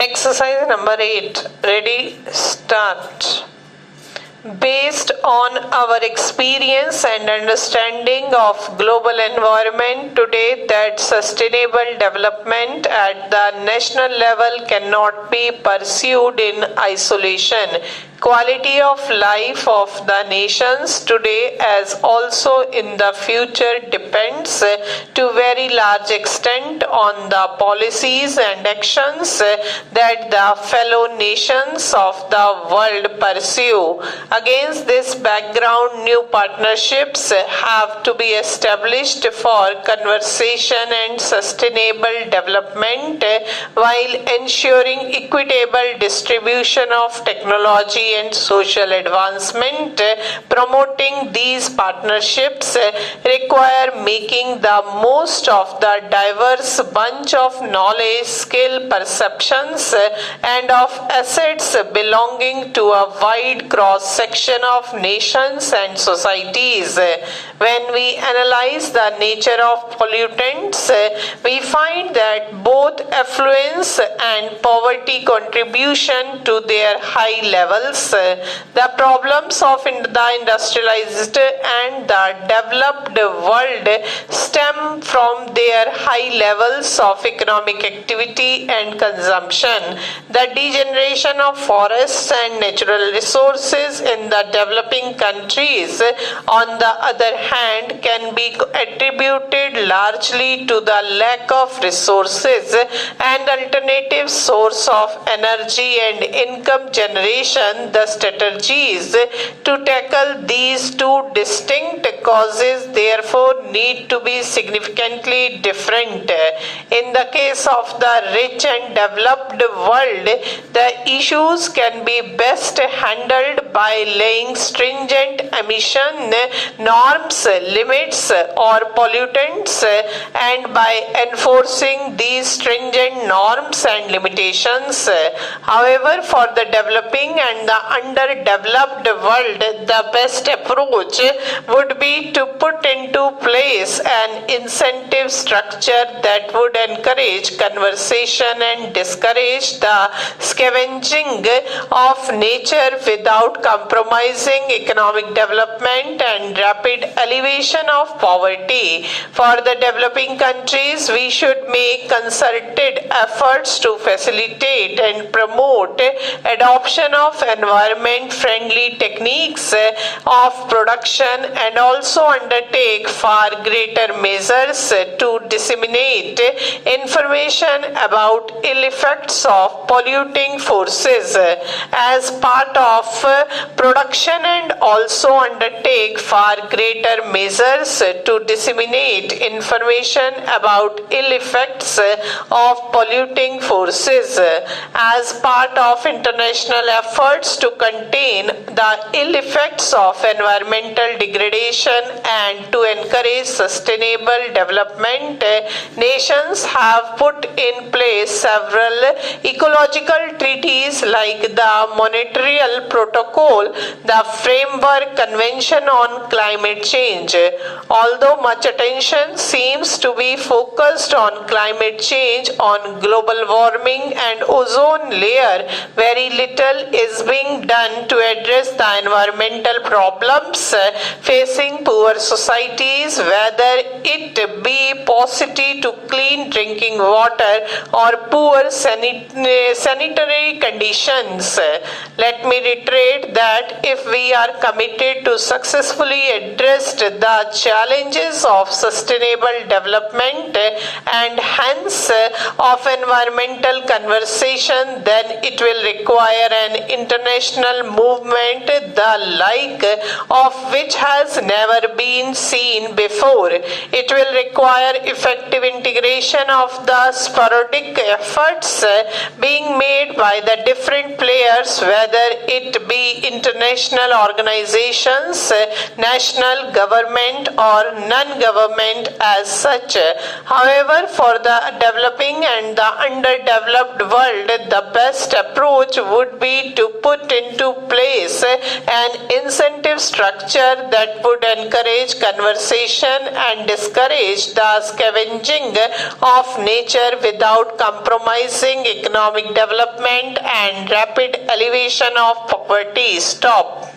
Exercise number 8. Ready, start. Based on our experience and understanding of global environment today, that sustainable development at the national level cannot be pursued in isolation. Quality of life of the nations today as also in the future depends to very large extent on the policies and actions that the fellow nations of the world pursue. Against this background, new partnerships have to be established for conservation and sustainable development while ensuring equitable distribution of technology and social advancement. Promoting these partnerships require making the most of the diverse bunch of knowledge, skill, perceptions, and of assets belonging to a wide cross section of nations and societies. When we analyze the nature of pollutants, we find that both affluence and poverty contribution to their high levels. The problems of the industrialized and the developed world stem from their high levels of economic activity and consumption. The degeneration of forests and natural resources in the developing countries, on the other hand, can be attributed largely to the lack of resources and alternative source of energy and income generation. The strategies to tackle these two distinct causes therefore need to be significantly different. In the case of the rich and developed world, the issues can be best handled by laying stringent emission norms, limits or pollutants, and by enforcing these stringent norms and limitations. However, for the developing and the underdeveloped world, the best approach would be to put into place an incentive structure that would encourage conservation and discourage the scavenging of nature without compromising economic development and rapid elevation of poverty. For the developing countries, we should make concerted efforts to facilitate and promote adoption of environment-friendly techniques of production and also undertake far greater measures to disseminate information about ill effects of polluting forces as part of production and also undertake far greater measures to disseminate information about ill effects of polluting forces as part of international efforts to contain the ill effects of environmental degradation and to encourage sustainable development. Nations have put in place several ecological treaties like the Montreal Protocol, the Framework Convention on Climate Change. Although much attention seems to be focused on climate change, on global warming and ozone layer, very little is being done to address the environmental problems facing poor societies, whether it be paucity to clean drinking water or poor sanitary conditions. Let me reiterate that if we are committed to successfully address the challenges of sustainable development and hence of environmental conservation, then it will require an international movement the like of which has never been seen before. It will require effective integration of the sporadic efforts being made by the different players, whether it be international organizations, national government or non-government as such. However, for the developing and the underdeveloped world, the best approach would be to put put into place an incentive structure that would encourage conservation and discourage the scavenging of nature without compromising economic development and rapid elevation of poverty. Stop.